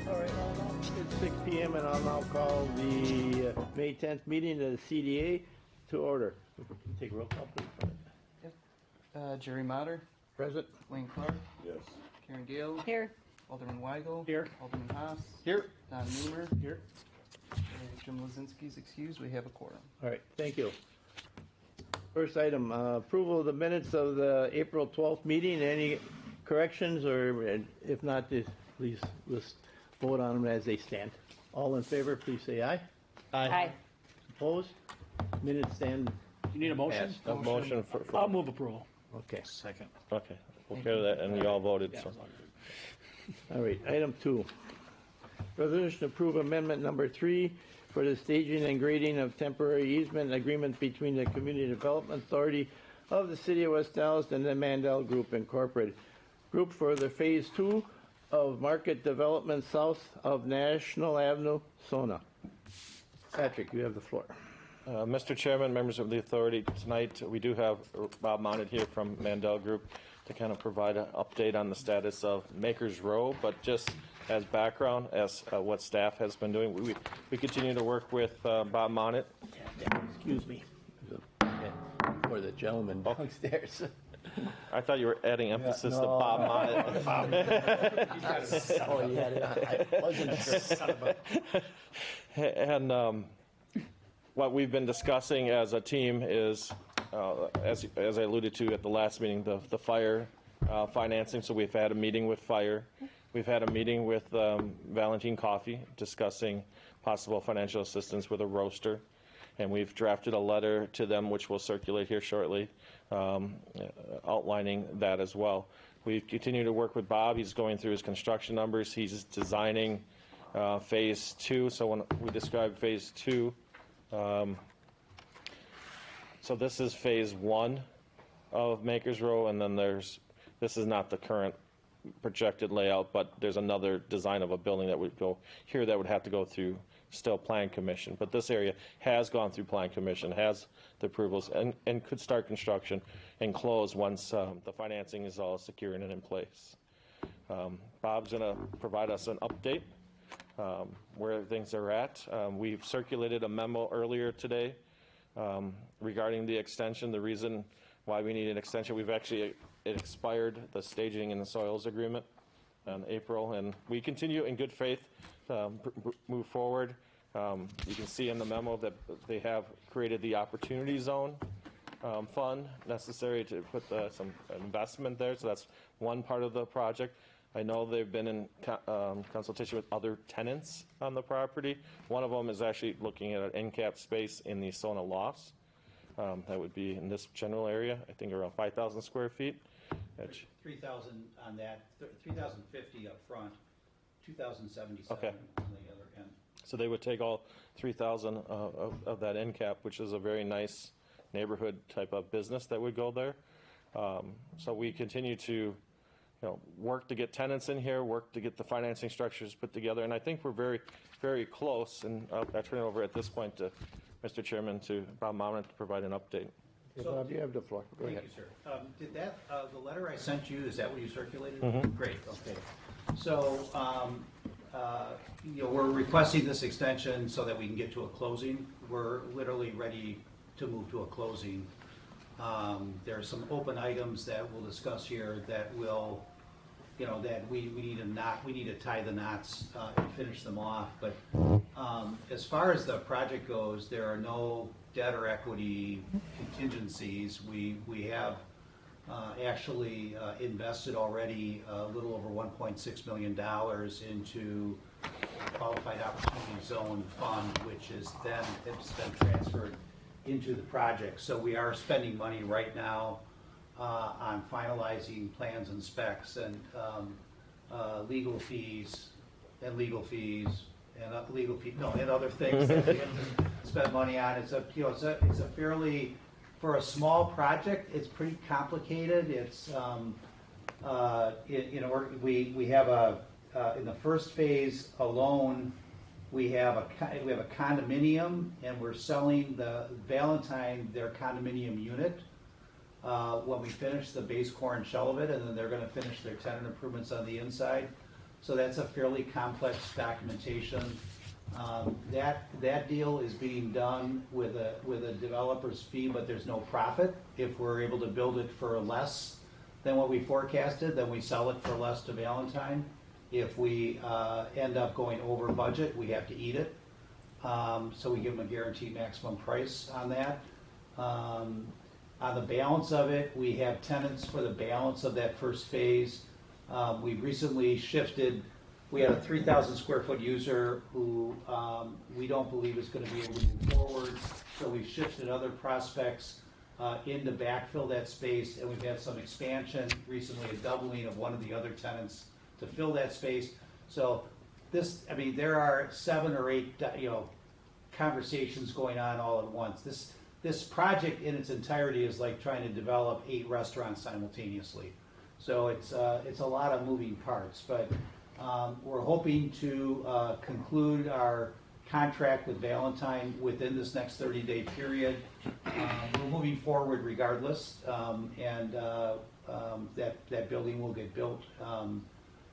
All right, it's 6 p.m. and I'll now call the May 10th meeting of the CDA to order. Take a roll call, please. Jerry Motter. Present. Wayne Clark. Yes. Karen Gale. Here. Alderman Weigel. Here. Alderman Haas. Here. Don Newmer. Here. Jim Lozinski's excused. We have a quorum. All right, thank you. First item, approval of the minutes of the April 12th meeting. Any corrections, or if not, please let's vote on them as they stand. All in favor, please say aye. Aye. Opposed? Minutes stand. You need a motion? passed. A motion for. I'll move approval. Okay. Second. Okay, we'll carry that, and we all voted, so. All right, item 2. Resolution to approve amendment number 3 for the staging and grading of temporary easement agreement between the Community Development Authority of the City of West Dallas and the Mandel Group Incorporated. Group for the Phase 2 of Market Development south of National Avenue, Sona. Patrick, you have the floor. Mr. Chairman, members of the authority, tonight we do have Bob Mounted here from Mandel Group to kind of provide an update on the status of Makers Row, but just as background, as what staff has been doing, we continue to work with Bob Mounted. Excuse me. For the gentleman downstairs. I thought you were adding emphasis to Bob Mounted. Oh, you had it on. I wasn't sure. And what we've been discussing as a team is, as I alluded to at the last meeting, the fire financing. So we've had a meeting with fire. We've had a meeting with Valentine Coffee discussing possible financial assistance with a roaster. And we've drafted a letter to them, which will circulate here shortly, outlining that as well. We continue to work with Bob. He's going through his construction numbers. He's designing Phase 2. So when we describe Phase 2, so this is Phase 1 of Makers Row, and then this is not the current projected layout, but there's another design of a building that would go here that would have to go through still Plan Commission. But this area has gone through Plan Commission, has the approvals, and could start construction and close once the financing is all secure and in place. Bob's going to provide us an update where things are at. We've circulated a memo earlier today regarding the extension. The reason why we need an extension, it expired, the staging and the soils agreement in April, and we continue in good faith move forward. You can see in the memo that they have created the Opportunity Zone fund necessary to put some investment there, so that's one part of the project. I know they've been in consultation with other tenants on the property. One of them is actually looking at an end-cap space in the Sona Lofts. That would be in this general area, I think around 5,000 square feet. 3,000 on that, 3,050 up front, 2,077 okay. on the other end. So they would take all 3,000 of that end cap, which is a very nice neighborhood type of business that would go there. So we continue to work to get tenants in here, work to get the financing structures put together, and I think we're very, very close. And I turn it over at this point to Mr. Chairman, to Bob Mounted, to provide an update. So, Bob, you have the floor. Go ahead. Thank you, sir. Did that, the letter I sent you, is that what you circulated? Mm-hmm. Great, okay. So, we're requesting this extension so that we can get to a closing. We're literally ready to move to a closing. There are some open items that we'll discuss here that will, that we need to tie the knots and finish them off. But as far as the project goes, there are no debt or equity contingencies. We have actually invested already a little over $1.6 million into Qualified Opportunity Zone Fund, which is then it's been transferred into the project. So we are spending money right now on finalizing plans and specs and legal fees and other things that we have to spend money on. It's a fairly, for a small project, it's pretty complicated. It's we have in the first phase alone, we have a condominium, and we're selling the Valentine their condominium unit when we finish the base core and shell of it, and then they're going to finish their tenant improvements on the inside. so that's a fairly complex documentation. That deal is being done with a developer's fee, but there's no profit. If we're able to build it for less than what we forecasted, then we sell it for less to Valentine. If we end up going over budget, we have to eat it. So we give them a guaranteed maximum price on that. On the balance of it, we have tenants for the balance of that first phase. We recently shifted. We had a 3,000 square foot user who we don't believe is going to be able to move forward. So we've shifted other prospects in to backfill that space, and we've had some expansion recently, a doubling of one of the other tenants to fill that space. So this, I mean, there are 7 or 8, conversations going on all at once. This project in its entirety is like trying to develop 8 restaurants simultaneously. So it's a lot of moving parts, but we're hoping to conclude our contract with Valentine within this next 30-day period. We're moving forward regardless, and that building will get built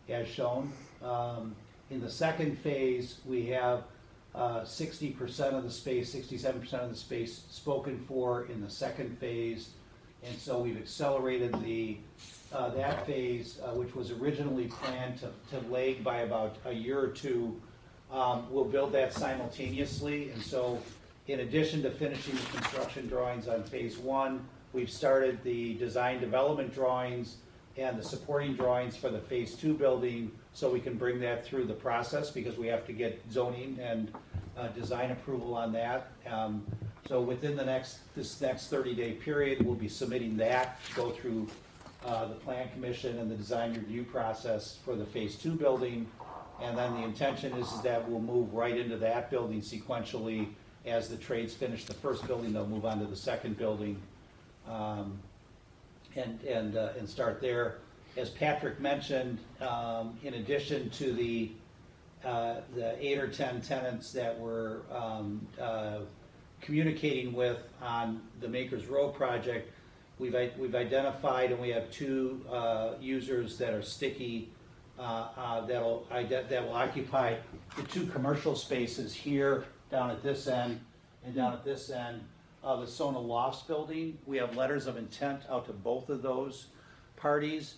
as shown. In the second phase, we have 60% of the space, 67% of the space spoken for in the second phase, and so we've accelerated that phase, which was originally planned to lag by about a year or two. We'll build that simultaneously, and so in addition to finishing the construction drawings on phase 1, we've started the design development drawings and the supporting drawings for the phase 2 building, so we can bring that through the process because we have to get zoning and design approval on that. So within this next 30-day period, we'll be submitting that to go through the plan commission and the design review process for the phase 2 building. And then the intention is that we'll move right into that building sequentially. As the trades finish the first building, they'll move on to the second building and start there. As Patrick mentioned, in addition to the 8 or 10 tenants that we're communicating with on the Makers Row project, we've identified, and we have 2 users that are sticky that will occupy the 2 commercial spaces here down at this end and down at this end of the Sona Lofts building. We have letters of intent out to both of those parties.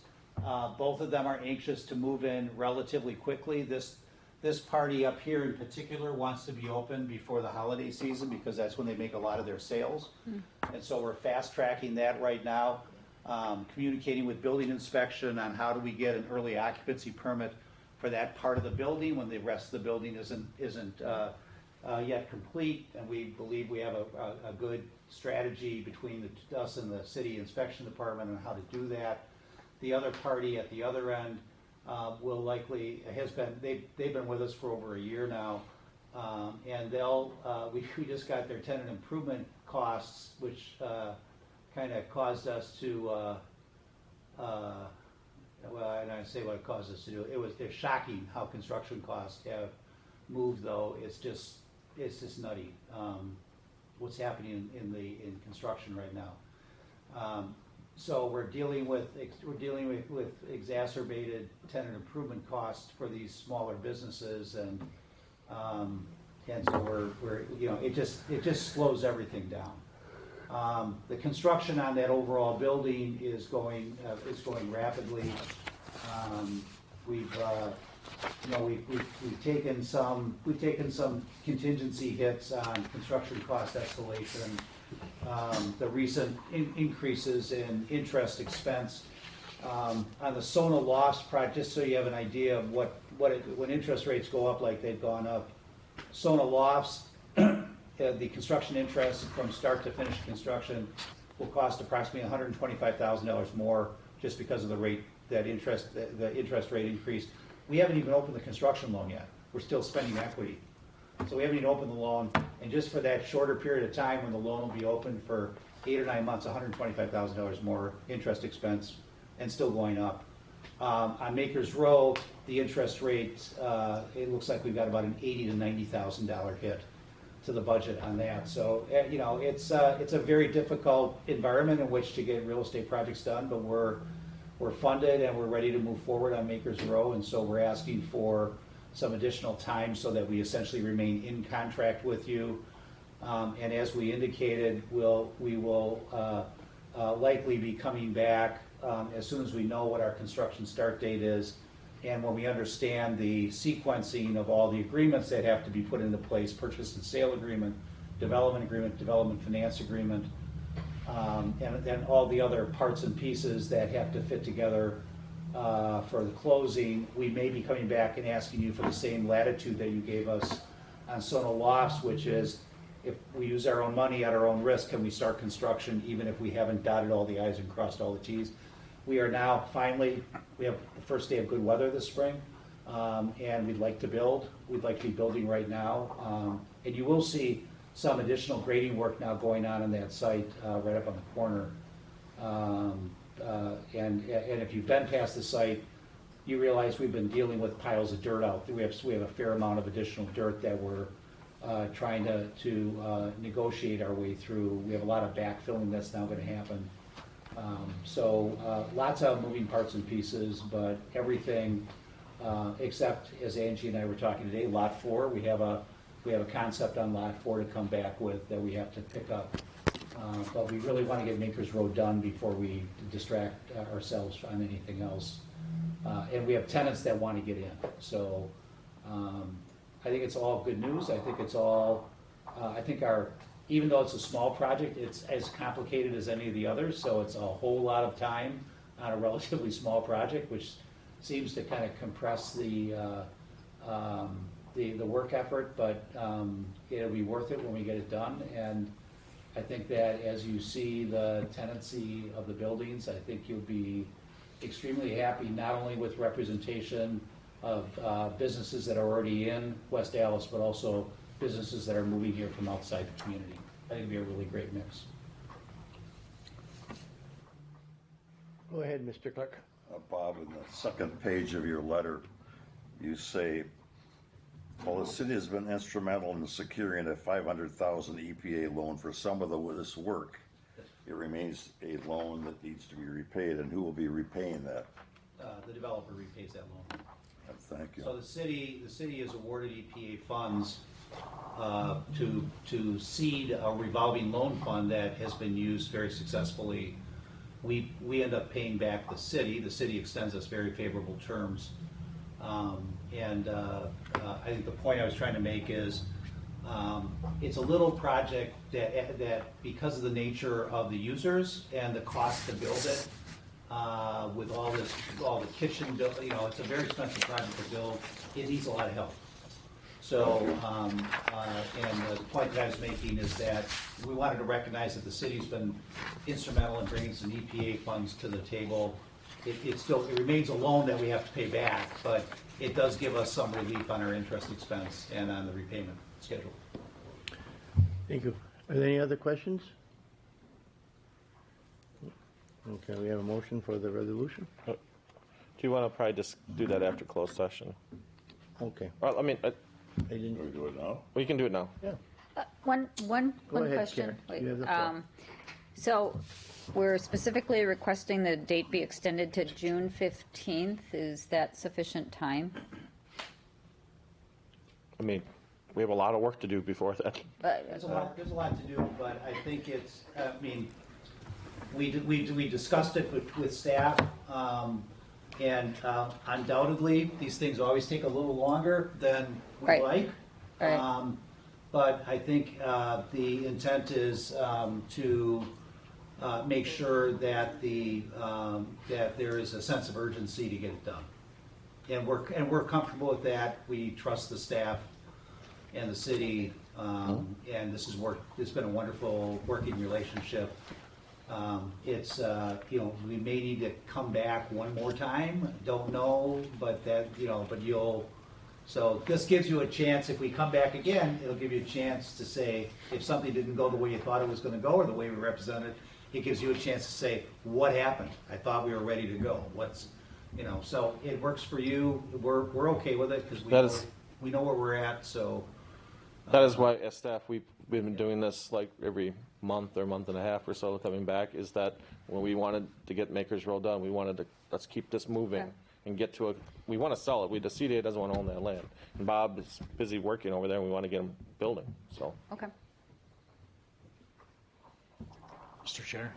Both of them are anxious to move in relatively quickly. This party up here in particular wants to be open before the holiday season because that's when they make a lot of their sales. And so we're fast tracking that right now, communicating with building inspection on how do we get an early occupancy permit for that part of the building when the rest of the building isn't yet complete. And we believe we have a good strategy between us and the city inspection department on how to do that. The other party at the other end will likely they've been with us for over a year now, and we just got their tenant improvement costs, which kind of caused us to well, and I say what it caused us to do. It's shocking how construction costs have moved, though. It's just nutty what's happening in construction right now. So we're dealing with exacerbated tenant improvement costs for these smaller businesses, and so we're it just slows everything down. The construction on that overall building is going rapidly. We've taken some contingency hits on construction cost escalation. The recent increases in interest expense on the Sona Lofts project, just so you have an idea of when interest rates go up like they've gone up. Sona Lofts, the construction interest from start to finish construction will cost approximately $125,000 more just because of the interest rate increase. We haven't even opened the construction loan yet. We're still spending equity. So we haven't even opened the loan, and just for that shorter period of time when the loan will be open for 8 or 9 months, $125,000 more interest expense, and still going up. On Makers Row, the interest rate, it looks like we've got about an $80,000 to $90,000 hit to the budget on that. So it's a very difficult environment in which to get real estate projects done, but we're we're funded and we're ready to move forward on Makers Row, and so we're asking for some additional time so that we essentially remain in contract with you. And as we indicated, we will likely be coming back as soon as we know what our construction start date is, and when we understand the sequencing of all the agreements that have to be put into place, purchase and sale agreement, development finance agreement, and then all the other parts and pieces that have to fit together for the closing. We may be coming back and asking you for the same latitude that you gave us on Sono Lofts, which is, if we use our own money at our own risk, can we start construction even if we haven't dotted all the i's and crossed all the t's? We are now finally, we have the first day of good weather this spring, and we'd like to build. We'd like to be building right now. And you will see some additional grading work now going on that site right up on the corner. And if you've been past the site, you realize we've been dealing with piles of dirt out there. We have a fair amount of additional dirt that we're trying to negotiate our way through. We have a lot of backfilling that's now going to happen. So lots of moving parts and pieces, but everything except, as Angie and I were talking today, Lot 4. We have a concept on Lot 4 to come back with that we have to pick up. But we really want to get Makers Row done before we distract ourselves on anything else. And we have tenants that want to get in. So I think it's all good news. I think it's all, even though it's a small project, it's as complicated as any of the others. So it's a whole lot of time on a relatively small project, which seems to kind of compress the work effort, but it'll be worth it when we get it done. And I think that as you see the tenancy of the buildings, I think you'll be extremely happy, not only with representation of businesses that are already in West Allis, but also businesses that are moving here from outside the community. I think it'll be a really great mix. Go ahead, Mr. Clark. Bob, in the second page of your letter, you say, well, the city has been instrumental in securing a $500,000 EPA loan for some of this work. It remains a loan that needs to be repaid, and who will be repaying that? The developer repays that loan. Thank you. So the city has awarded EPA funds to seed a revolving loan fund that has been used very successfully. We end up paying back the city. The city extends us very favorable terms. I think the point I was trying to make is it's a little project that because of the nature of the users and the cost to build it, with all the kitchen built, it's a very expensive project to build. It needs a lot of help. So, and the point that I was making is that we wanted to recognize that the city's been instrumental in bringing some EPA funds to the table. It remains a loan that we have to pay back, but it does give us some relief on our interest expense and on the repayment schedule. Thank you. Are there any other questions? Okay, we have a motion for the resolution. Do you want to probably just do that after closed session? Okay. Well, I mean, I didn't. Can we do it now? we can do it now. Yeah. One Go ahead, question. Karen. You have the floor. So we're specifically requesting the date be extended to June 15th. Is that sufficient time? I mean, we have a lot of work to do before that. There's a lot to do, but I think it's, we discussed it with staff, and undoubtedly, these things always take a little longer than we Right. like. Right. But I think the intent is to make sure that that there is a sense of urgency to get it done. And we're comfortable with that. We trust the staff and the city, and it's been a wonderful working relationship. We may need to come back one more time, don't know, but so this gives you a chance, if we come back again, it'll give you a chance to say, if something didn't go the way you thought it was gonna go, or the way we represented it, gives you a chance to say, what happened? I thought we were ready to go. So it works for you. We're okay with it, because we know where we're at, so That is why, as staff, we've been doing this like every month or month and a half or so coming back, is that when we wanted to get Makers Row done, we wanted to, let's keep this moving Okay. and get to we want to sell it. The CDA doesn't want to own that land. And Bob is busy working over there, and we want to get him building, so. Okay. Mr. Chair,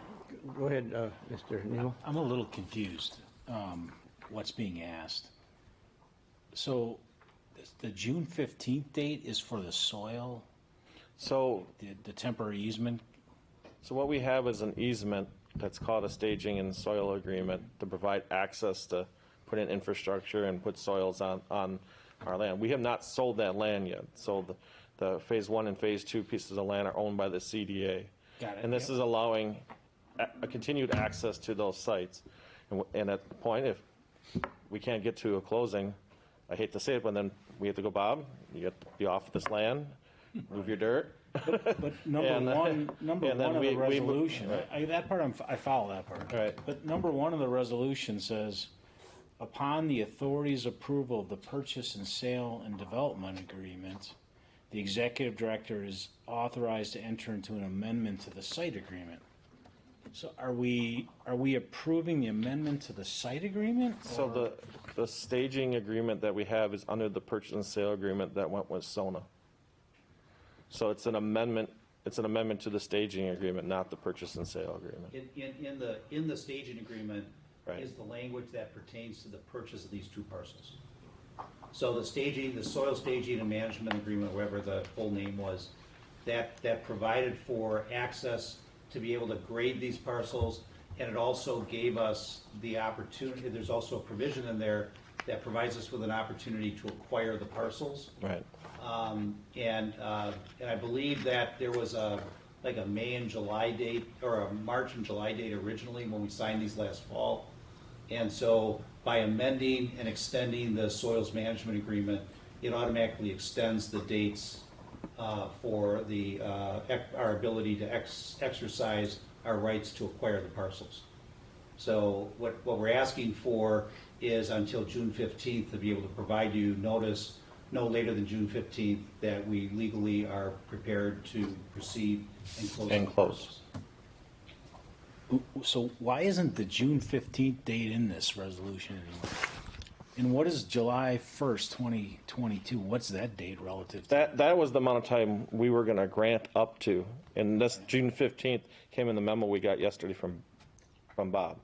Go ahead, Mr. Neal. I'm a little confused, what's being asked. So the June 15th date is for the soil, So, the temporary easement? so what we have is an easement that's called a staging and soil agreement to provide access to put in infrastructure and put soils on our land. We have not sold that land yet. So the phase 1 and phase 2 pieces of land are owned by the CDA. Got it, And this yep. is allowing a continued access to those sites. And at the point, if we can't get to a closing, I hate to say it, but then we have to go, Bob, you have to be off this land, move your dirt. But number And, one and of then the we- resolution, right. that part, I follow that part. Right. But number one of the resolution says, upon the authority's approval of the purchase and sale and development agreement, the executive director is authorized to enter into an amendment to the site agreement. So are we approving the amendment to the site agreement? So the staging agreement that we have is under the purchase and sale agreement that went with Sona. So it's an amendment to the staging agreement, not the purchase and sale agreement. In the staging agreement Right. is the language that pertains to the purchase of these two parcels. So the staging, the soil staging and management agreement, whatever the full name was, that provided for access to be able to grade these parcels, and it also gave us the opportunity, there's also a provision in there that provides us with an opportunity to acquire the parcels. Right. And I believe that there was like a May and July date, or a March and July date originally when we signed these last fall. And so by amending and extending the soils management agreement, it automatically extends the dates for our ability to exercise our rights to acquire the parcels. So what we're asking for is until June 15th to be able to provide you notice no later than June 15th that we legally are prepared to proceed and close. And the close. parcels. So why isn't the June 15th date in this resolution anymore? And what is July 1st, 2022? What's that date relative to? That was the amount of time we were going to grant up to. And this June 15th came in the memo we got yesterday from Bob.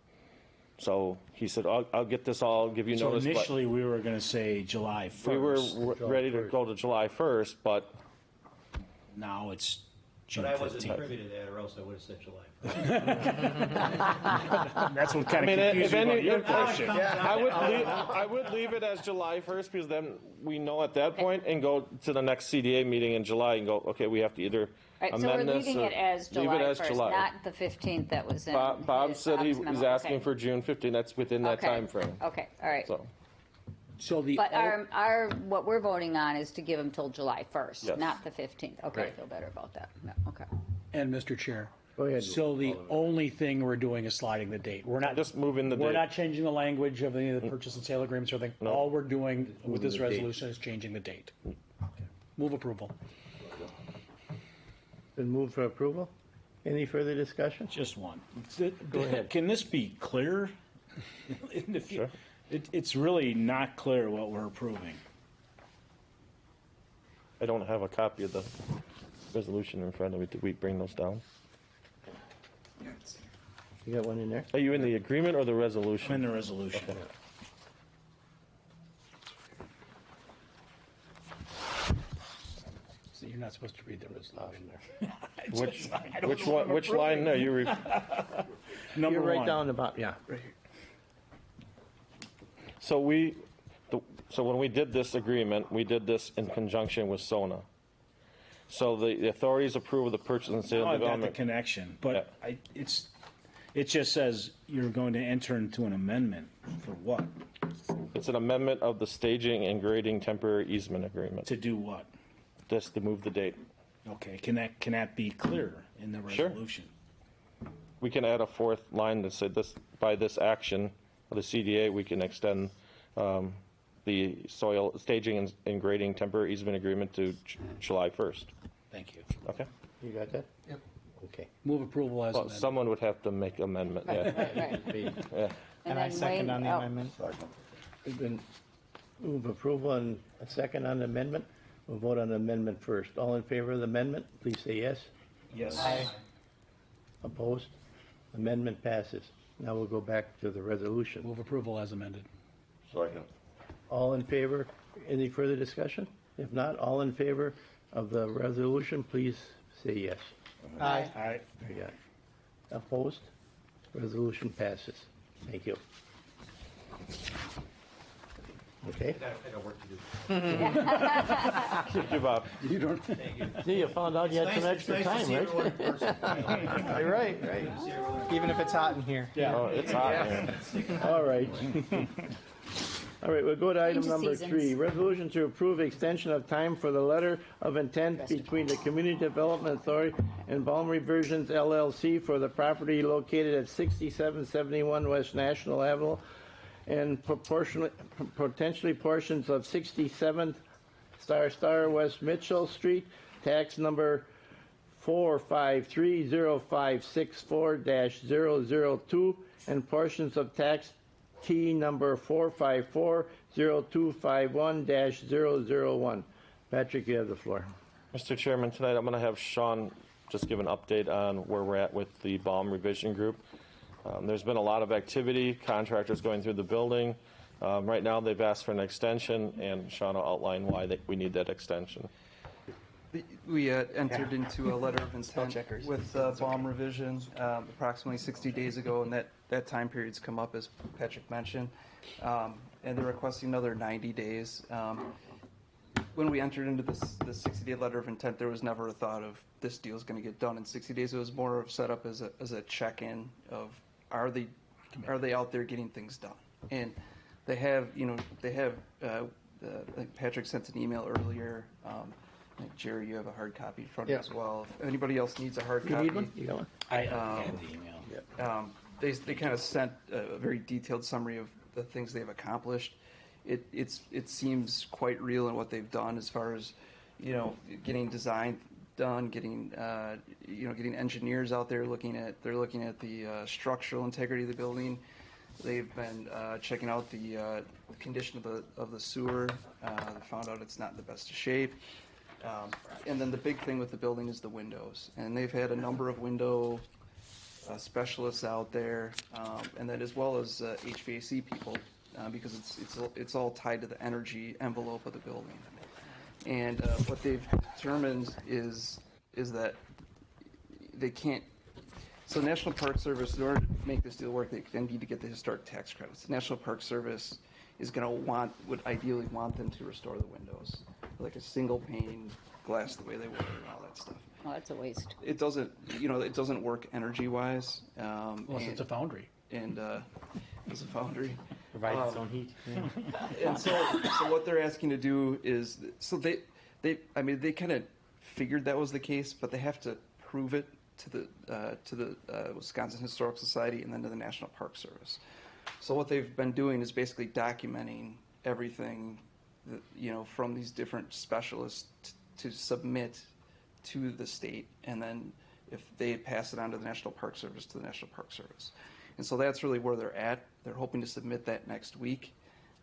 So he said, I'll get this all, give you So notice. but initially, we were going to say July 1st. we were ready to go to July 1st, but Now it's June But I wasn't 15th. privy to that, or else I would have said July. That's what kind I of mean, confused me about your if question. I would leave it as July 1st, because then we know at that point and go to the next CDA meeting in July and go, okay, we have to either All right, so we're amend this leaving or it as leave July it as 1st, July. not the 15th that was in. Bob said he Bob's was memo. asking Okay. for June 15th. That's within that Okay. time frame. Okay, all right. So, So the But what we're voting on is to give them till July 1st, Yes. not the 15th. Okay, I Right. feel better about that. Yeah, okay. And Mr. Chair. Go ahead. So the only thing we're doing is sliding the date. We're not just moving the We're date. not changing the language of any of the purchase and sale agreements or anything. No. All we're doing with this the date. resolution is changing the date. Move approval. Been moved for approval? Any further discussion? just one. Go ahead. Can this be clear? Sure. It's really not clear what we're approving. I don't have a copy of the resolution in front of me. Did we bring those down? You got one in there? Are you in the agreement or the I'm in resolution? the resolution. So you're not supposed to read the resolution. Which line there? Number You're right one. down about, yeah. Right here. So when we did this agreement, we did this in conjunction with Sona. So the authorities approve of the purchase and sale Now I've got the development. connection, but it just says you're going to enter into an amendment for what? It's an amendment of the staging and grading temporary easement agreement, To do what? just to move the date. Okay, can that be clear in the Sure. resolution? We can add a fourth line that said this, by this action of the CDA, we can extend the soil staging and grading temporary easement agreement to July 1st. Thank you. Okay? You got that? Yep. Okay. Move approval as Well, amended. someone would have to make amendment, yeah. Right. Yeah. And I second on the amendment. Second. We've been move approval and a second on the amendment. We'll vote on the amendment first. All in favor of the amendment, please say yes. Yes. Opposed? Amendment passes. Now we'll go back to the resolution. Move approval as amended. Second. All in favor? Any further discussion? If not, all in favor of the resolution, please say yes. Aye. Aye. Very good. Opposed? Resolution passes. Thank you. Okay. I got work to do. Thank you, Bob. You don't. See, you found out you had some extra time, right? You're right, right. Even if it's hot in here. Oh, it's hot here. All right. All right, we'll go to item Change of number seasons. 3. Resolution to approve extension of time for the letter of intent between the Community Development Authority and Balm Reversions LLC for the property located at 6771 West National Avenue and potentially portions of 67th * West Mitchell Street, tax number 4530564-002, and portions of tax T number 4540251-001. Patrick, you have the floor. Mr. Chairman, tonight I'm going to have Sean just give an update on where we're at with the Balm Revision Group. There's been a lot of activity, contractors going through the building. Right now, they've asked for an extension, and Sean will outline why we need that extension. We entered into a letter of intent checkers. with Balm Revision approximately 60 days ago, and that time period's come up, as Patrick mentioned. And they're requesting another 90 days. When we entered into the 60-day letter of intent, there was never a thought of this deal's going to get done in 60 days. It was more of set up as a check-in of are they out there getting things done? And they have, like Patrick sent an email earlier. I think, Jerry, you have a hard copy in front of you as well. If anybody else needs a hard You copy. need one? You got one? I have the email. They kind of sent a very detailed summary of the things they've accomplished. It seems quite real in what they've done as far as, getting design done, getting engineers out there looking at the structural integrity of the building. They've been checking out the condition of the sewer. They found out it's not in the best of shape. And then the big thing with the building is the windows. And they've had a number of window specialists out there, and then as well as HVAC people, because it's all tied to the energy envelope of the building. And what they've determined is that they can't. So National Park Service, in order to make this deal work, they need to get the historic tax credits. The National Park Service is would ideally want them to restore the windows, like a single pane glass the way they were and all that stuff. Oh, that's a waste. It doesn't work energy-wise. Unless it's a foundry. And it's a foundry. Provide its own heat. And so what they're asking to do is, so they kind of figured that was the case, but they have to prove it to the Wisconsin Historical Society and then to the National Park Service. So what they've been doing is basically documenting everything, from these different specialists to submit to the state, and then if they pass it on to the National Park Service, to the National Park Service. And so that's really where they're at. They're hoping to submit that next week.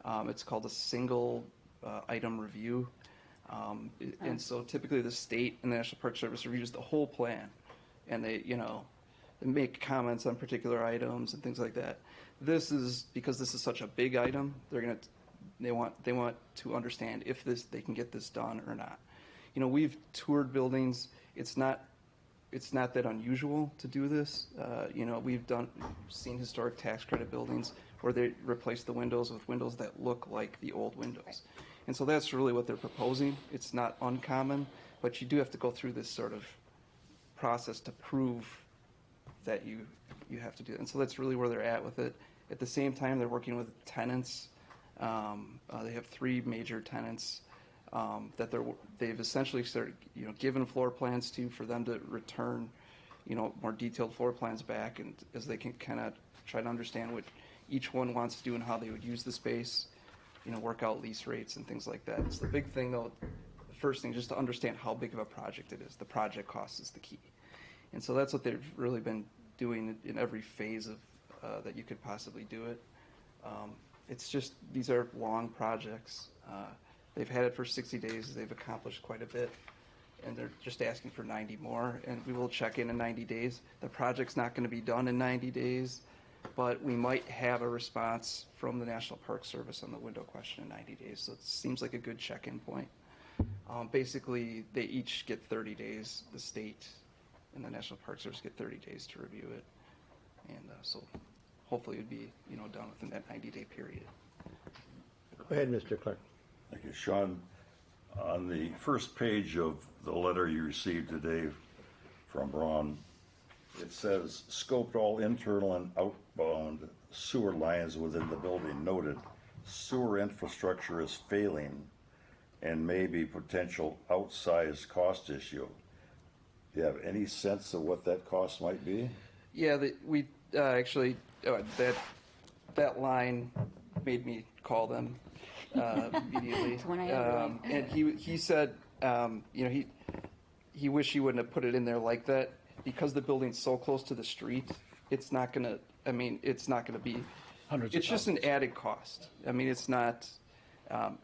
It's called a single item review. And so typically the state and the National Park Service reviews the whole plan, and they make comments on particular items and things like that. Because this is such a big item, they want to understand if they can get this done or not. We've toured buildings. It's not that unusual to do this. We've seen historic tax credit buildings where they replace the windows with windows that look like the old windows. And so that's really what they're proposing. It's not uncommon, but you do have to go through this sort of process to prove that you have to do it. And so that's really where they're at with it. At the same time, they're working with tenants. They have 3 major tenants that they've essentially started, given floor plans to, for them to return, more detailed floor plans back, and as they can kind of try to understand what each one wants to do and how they would use the space. work out lease rates and things like that. So the big thing though, the first thing, just to understand how big of a project it is. The project cost is the key. And so that's what they've really been doing in every phase of, that you could possibly do it. It's just, these are long projects. They've had it for 60 days. They've accomplished quite a bit. And they're just asking for 90 more. And we will check in 90 days. The project's not going to be done in 90 days, but we might have a response from the National Park Service on the window question in 90 days. So it seems like a good check-in point. Basically, they each get 30 days. The state and the National Park Service get 30 days to review it. And so hopefully it would be, done within that 90-day period. Go ahead, Mr. Clark. Thank you, Sean. On the first page of the letter you received today from Ron, it says, scoped all internal and outbound sewer lines within the building. Noted, sewer infrastructure is failing and may be potential outsized cost issue. Do you have any sense of what that cost might be? Yeah, we actually, that line made me call them immediately. When I had one. And he said, he wished he wouldn't have put it in there like that because the building's so close to the street. It's not gonna. It's not gonna be. Hundreds It's of just an added cost. It's not.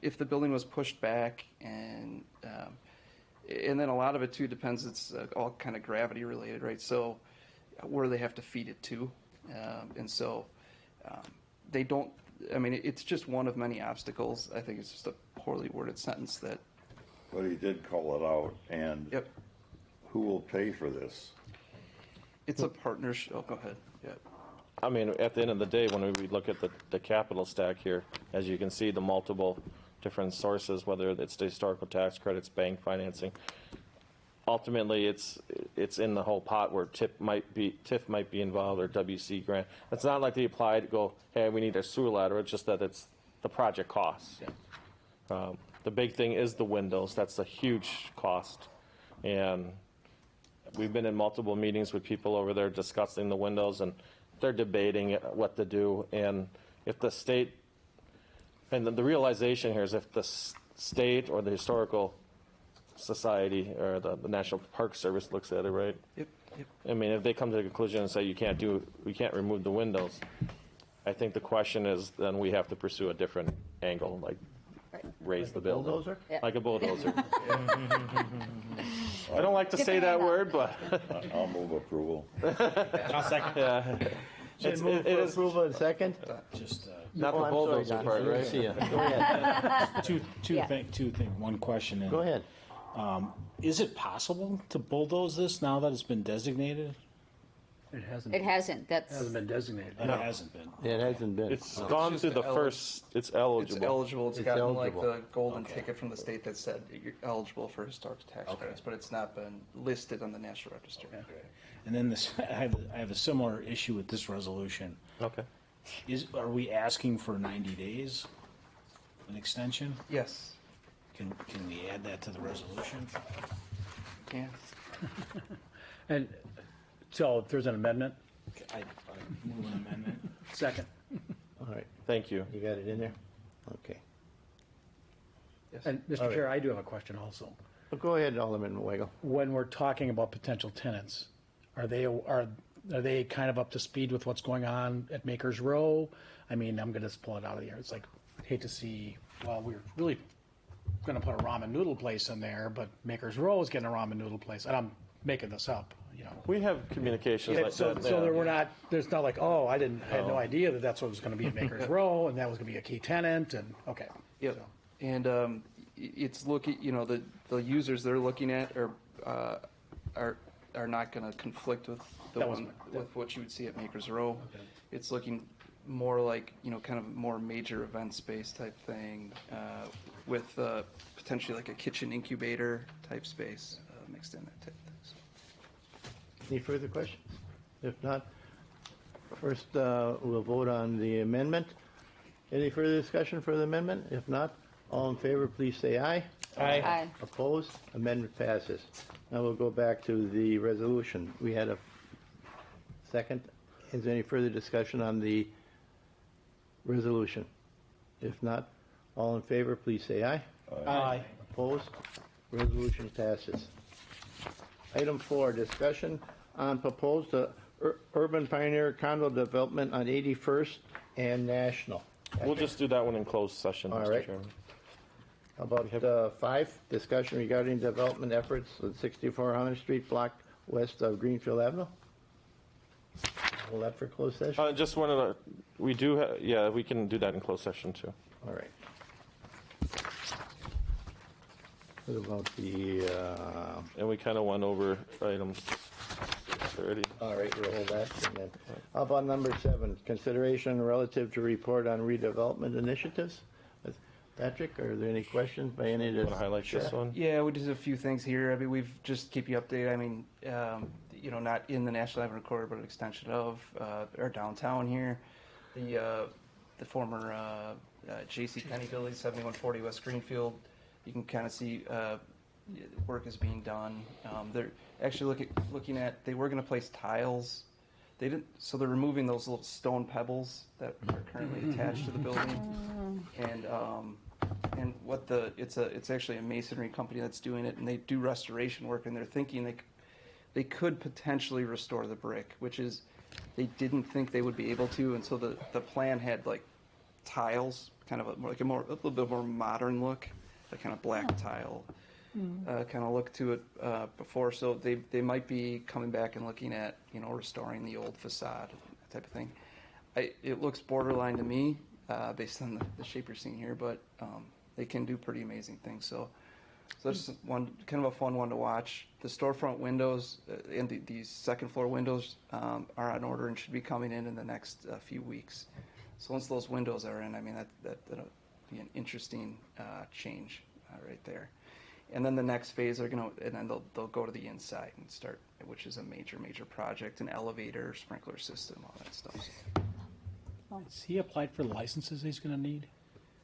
If the building was pushed back and then a lot of it too depends. It's all kind of gravity related, right? So where they have to feed it to, and so they don't. It's just one of many obstacles. I think it's just a poorly worded sentence that. But he did call it out, and Yep. who will pay for this? It's a partnership. Oh, go ahead. Yeah. At the end of the day, when we look at the capital stack here, as you can see, the multiple different sources, whether it's the historical tax credits, bank financing, ultimately it's in the whole pot where TIF might be involved or WC grant. It's not like they apply to go, hey, we need a sewer ladder. It's just that it's the project costs. The big thing is the windows. That's a huge cost, and we've been in multiple meetings with people over there discussing the windows, and they're debating what to do. And if the state, and the realization here is if the state or the historical society or the National Park Service looks at it, right? Yep. If they come to the conclusion and say we can't remove the windows, I think the question is then we have to pursue a different angle, like raise the building. Bulldozer? Yeah. Like a bulldozer. I don't like to say that word, but I'll move approval. I'll second. yeah. Should move for approval in second? Just Not the Oh, I'm sorry, bulldozer Don. part, I didn't right? see ya. Go ahead. two things. One question. Go ahead. Is it possible to bulldoze this now that it's been designated? It hasn't. It hasn't, that's, Hasn't been designated. It hasn't been. It hasn't been. It's gone just through the the first, it's It's eligible. eligible. It's It's gotten eligible. like the golden Okay. ticket from the state that said you're eligible for historic tax credits, but it's not been listed on the National Register. And then this, I have a similar issue with this resolution. Okay. Are we asking for 90 days, an extension? Yes. Can we add that to the resolution? Yeah. And so if there's an amendment, I move an amendment. second. All right, Thank you. you got it in there? Okay. Yes. And All Mr. right. Chair, I do have a question also. Well, go ahead, Alderman Weigel. When we're talking about potential tenants, are they kind of up to speed with what's going on at Makers Row? I'm going to just pull it out of the air. It's like, I hate to see, well, we're really going to put a ramen noodle place in there, but Makers Row is getting a ramen noodle place. And I'm making this up, We have communications like So that. there were not, there's not like, oh, I had no idea that that's what was going to be at Makers Row, and that was going to be a key tenant, and, okay. Yep. So- And it's looking, the users they're looking at are not going to conflict with with what you would see at Makers Row. It's looking more like kind of more major event space type thing with potentially like a kitchen incubator type space mixed in that type thing. So. Any further questions? If not, first, we'll vote on the amendment. Any further discussion for the amendment? If not, all in favor, please say aye. Aye. Opposed? Amendment passes. Now we'll go back to the resolution. We had a second. Is there any further discussion on the resolution? If not, All in favor, please say aye. Aye. Opposed? Resolution passes. Item 4, discussion on proposed urban pioneer condo development on 81st and National. We'll just do that one in closed session, All Mr. right. Chairman. How about 5, discussion regarding development efforts at 6400 Street block west of Greenfield Avenue? Hold that for closed session? Just wanted to, we do, yeah, we can do that in closed session too. All right. What about the, And we kind of went over items already. all right, we'll hold that. And then, how about number 7, consideration relative to report on redevelopment initiatives? Patrick, are there any questions by any of the? Want to highlight this one? Yeah, we did a few things here. I mean, we've just keep you updated. I mean, not in the National Avenue Corridor, but an extension of our downtown here. The former J.C. Penney building, 7140 West Greenfield. You can kind of see work is being done. They're actually looking at. They were going to place tiles. They didn't, so they're removing those little stone pebbles that are currently attached to the building, and what it's actually a masonry company that's doing it, and they do restoration work, and they're thinking they could potentially restore the brick, which is they didn't think they would be able to, and so the plan had like tiles, kind of a little bit more modern look, a kind of black tile kind of look to it before, so they might be coming back and looking at restoring the old facade, that type of thing. It looks borderline to me based on the shape you're seeing here, but they can do pretty amazing things. So that's one kind of a fun one to watch. The storefront windows and these second floor windows are on order and should be coming in the next few weeks. So once those windows are in, I mean that'll be an interesting change right there. And then the next phase and then they'll go to the inside and start, which is a major project, an elevator, sprinkler system, all that stuff. Has he applied for the licenses he's going to need?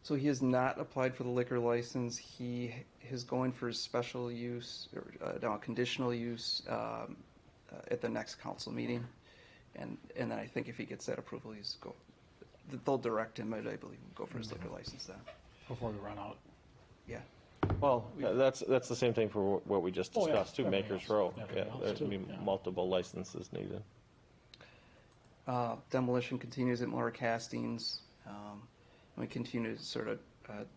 So he has not applied for the liquor license. He is going for his special use, or conditional use at the next council meeting. And then I think if he gets that approval, they'll direct him, I believe, go for his liquor license then. Before we run out. Yeah. Well, that's the same thing for what we just Oh, yeah. discussed too, Everything Makers else. Row. Everything Yeah, else, there's too. going to be Yeah. multiple licenses needed. Demolition continues at Laura Castings. And we continue to sort of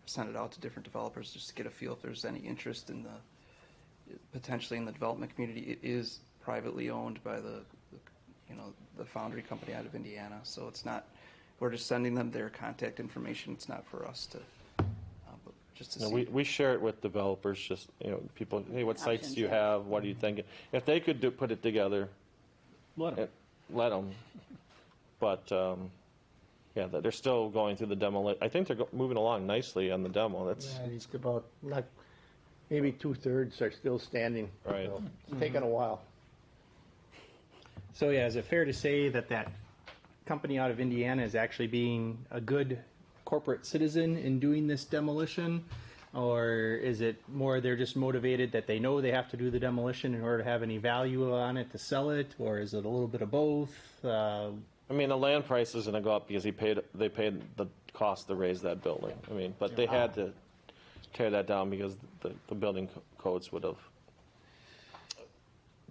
send it out to different developers just to get a feel if there's any interest in potentially in the development community. It is privately owned by the foundry company out of Indiana, so it's not. We're just sending them their contact information. It's not for us to but just to see. We share it with developers, just, people, hey, what sites Options, do you yeah. have? What are you thinking? If they could put it together, Let him. let them. But, yeah, they're still going through the demo. I think they're moving along nicely on the demo. That's, Yeah, it's about, maybe 2/3 are still standing. Right. So it's taken a while. So yeah, is it fair to say that company out of Indiana is actually being a good corporate citizen in doing this demolition? Or is it more they're just motivated that they know they have to do the demolition in order to have any value on it to sell it? Or is it a little bit of both? I mean, the land price is going to go up because they paid the cost to raise that building. I mean, but they had to tear that down because the building codes would have.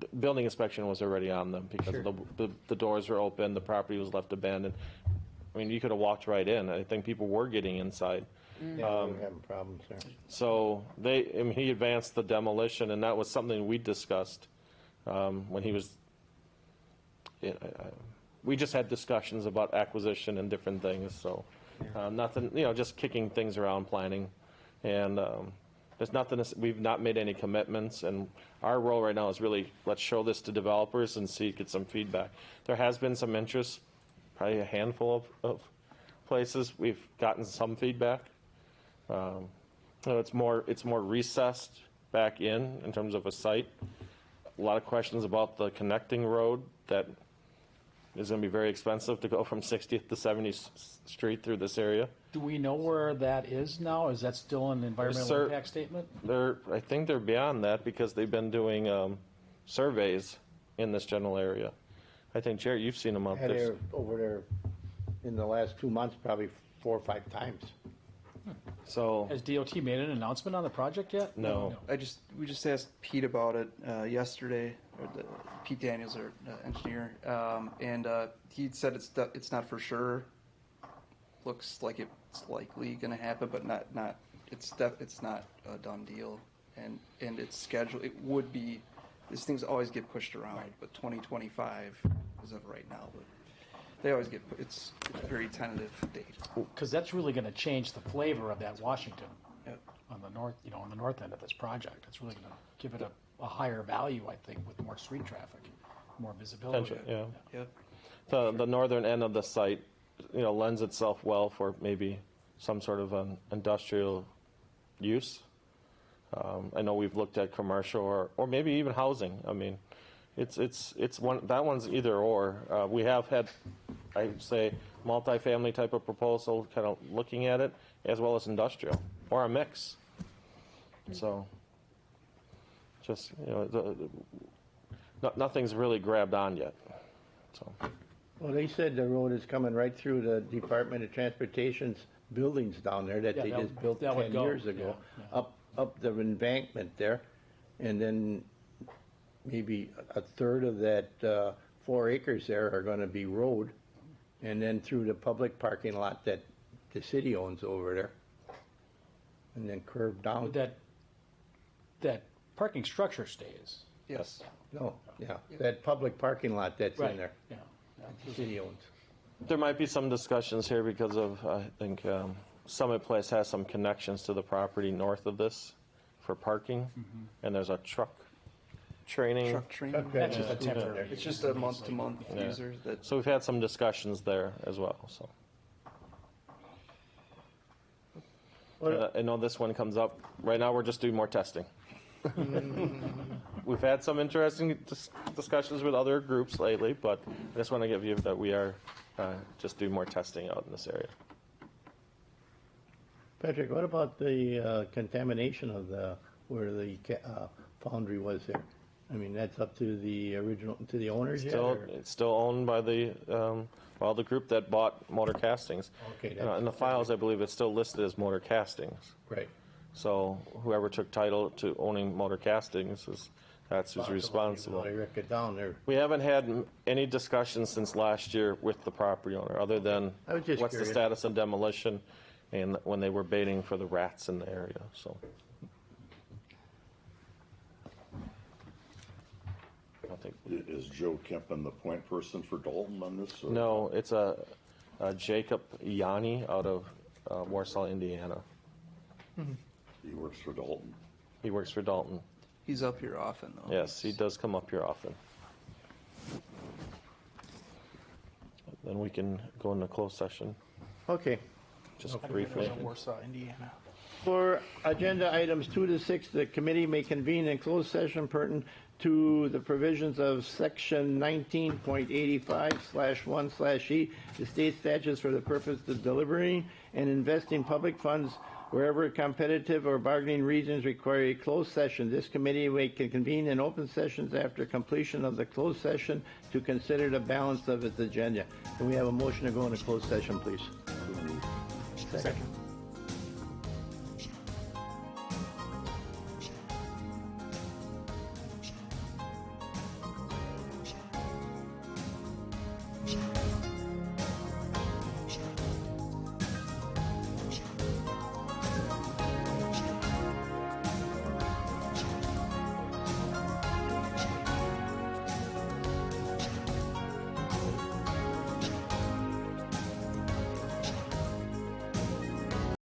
The building inspection was already on them because the doors were open, the property was left abandoned. I mean, you could have walked right in. I think people were getting inside. Yeah, we're having problems there. So he advanced the demolition, and that was something we discussed when he was. We just had discussions about acquisition and different things. So nothing, just kicking things around, planning, and there's nothing. We've not made any commitments, and our role right now is really let's show this to developers and get some feedback. There has been some interest, probably a handful of places. We've gotten some feedback. It's more recessed back in terms of a site. A lot of questions about the connecting road that is going to be very expensive to go from 60th to 70th Street through this area. Do we know where that is now? Is that still an environmental impact statement? I think they're beyond that because they've been doing surveys in this general area. I think, Jerry, you've seen them out Had there. it over there in the last 2 months, probably 4 or 5 times. So, Has DOT made an announcement on the project yet? No. We just asked Pete about it yesterday, Pete Daniels, our engineer, and he said it's not for sure. Looks like it's likely going to happen, but not. It's not a done deal, and it's scheduled. It would be. These things always get pushed around, but 2025 is of right now. But they always get. It's a very tentative date. Because that's really going to change the flavor of that Washington Yep. on the north, on the north end of this project. It's really going to give it a higher value, I think, with more street traffic, more visibility. potential, yeah. Yep. The northern end of the site, lends itself well for maybe some sort of an industrial use. I know we've looked at commercial or maybe even housing. I mean, it's one, that one's either or. We have had, I would say, multifamily type of proposal, kind of looking at it, as well as industrial, or a mix. So, just, nothing's really grabbed on yet, so. Well, they said the road is coming right through the Department of Transportation's buildings down there that Yeah, they that just would- built that would 10 go, years ago, yeah. up the embankment there. And then maybe a third of that 4 acres there are going to be road. And then through the public parking lot that the city owns over there. And then curve down. But that parking structure stays. Yes. No, yeah, that public parking lot that's in there, Yeah. the city owns. There might be some discussions here because of, I think, Summit Place has some connections to the property north of this for parking, and there's a truck training. Truck training. That's just a temporary. It's just a month-to-month user that. So we've had some discussions there as well, so. I know this one comes up. Right now, we're just doing more testing. We've had some interesting discussions with other groups lately, but I just want to give you that we are just doing more testing out in this area. Patrick, what about the contamination of where the foundry was there? I mean, that's up to the owners yet? It's still owned by the group that bought Motor Castings. Okay, In the files, I believe it's still listed as Motor Castings. Right. So whoever took title to owning Motor Castings that's who's responsible. They wreck it down there. We haven't had any discussions since last year with the property owner, other than I was just what's the curious. status of demolition and when they were baiting for the rats in the area, so. I think, Is Joe Kempen the point person for Dalton on this? Or? no, it's a Jacob Yanni out of Warsaw, Indiana. He works for Dalton. He works for Dalton. He's up here often, though. Yes, he does come up here often. Then we can go into closed session, Okay. just briefly. Warsaw, Indiana. For agenda items 2 to 6, the committee may convene in closed session pertinent to the provisions of section 19.85/1/E, the state statutes for the purpose of deliberating and investing public funds wherever competitive or bargaining reasons require a closed session. This committee may convene in open sessions after completion of the closed session to consider the balance of its agenda. Can we have a motion to go into closed session, please? Second.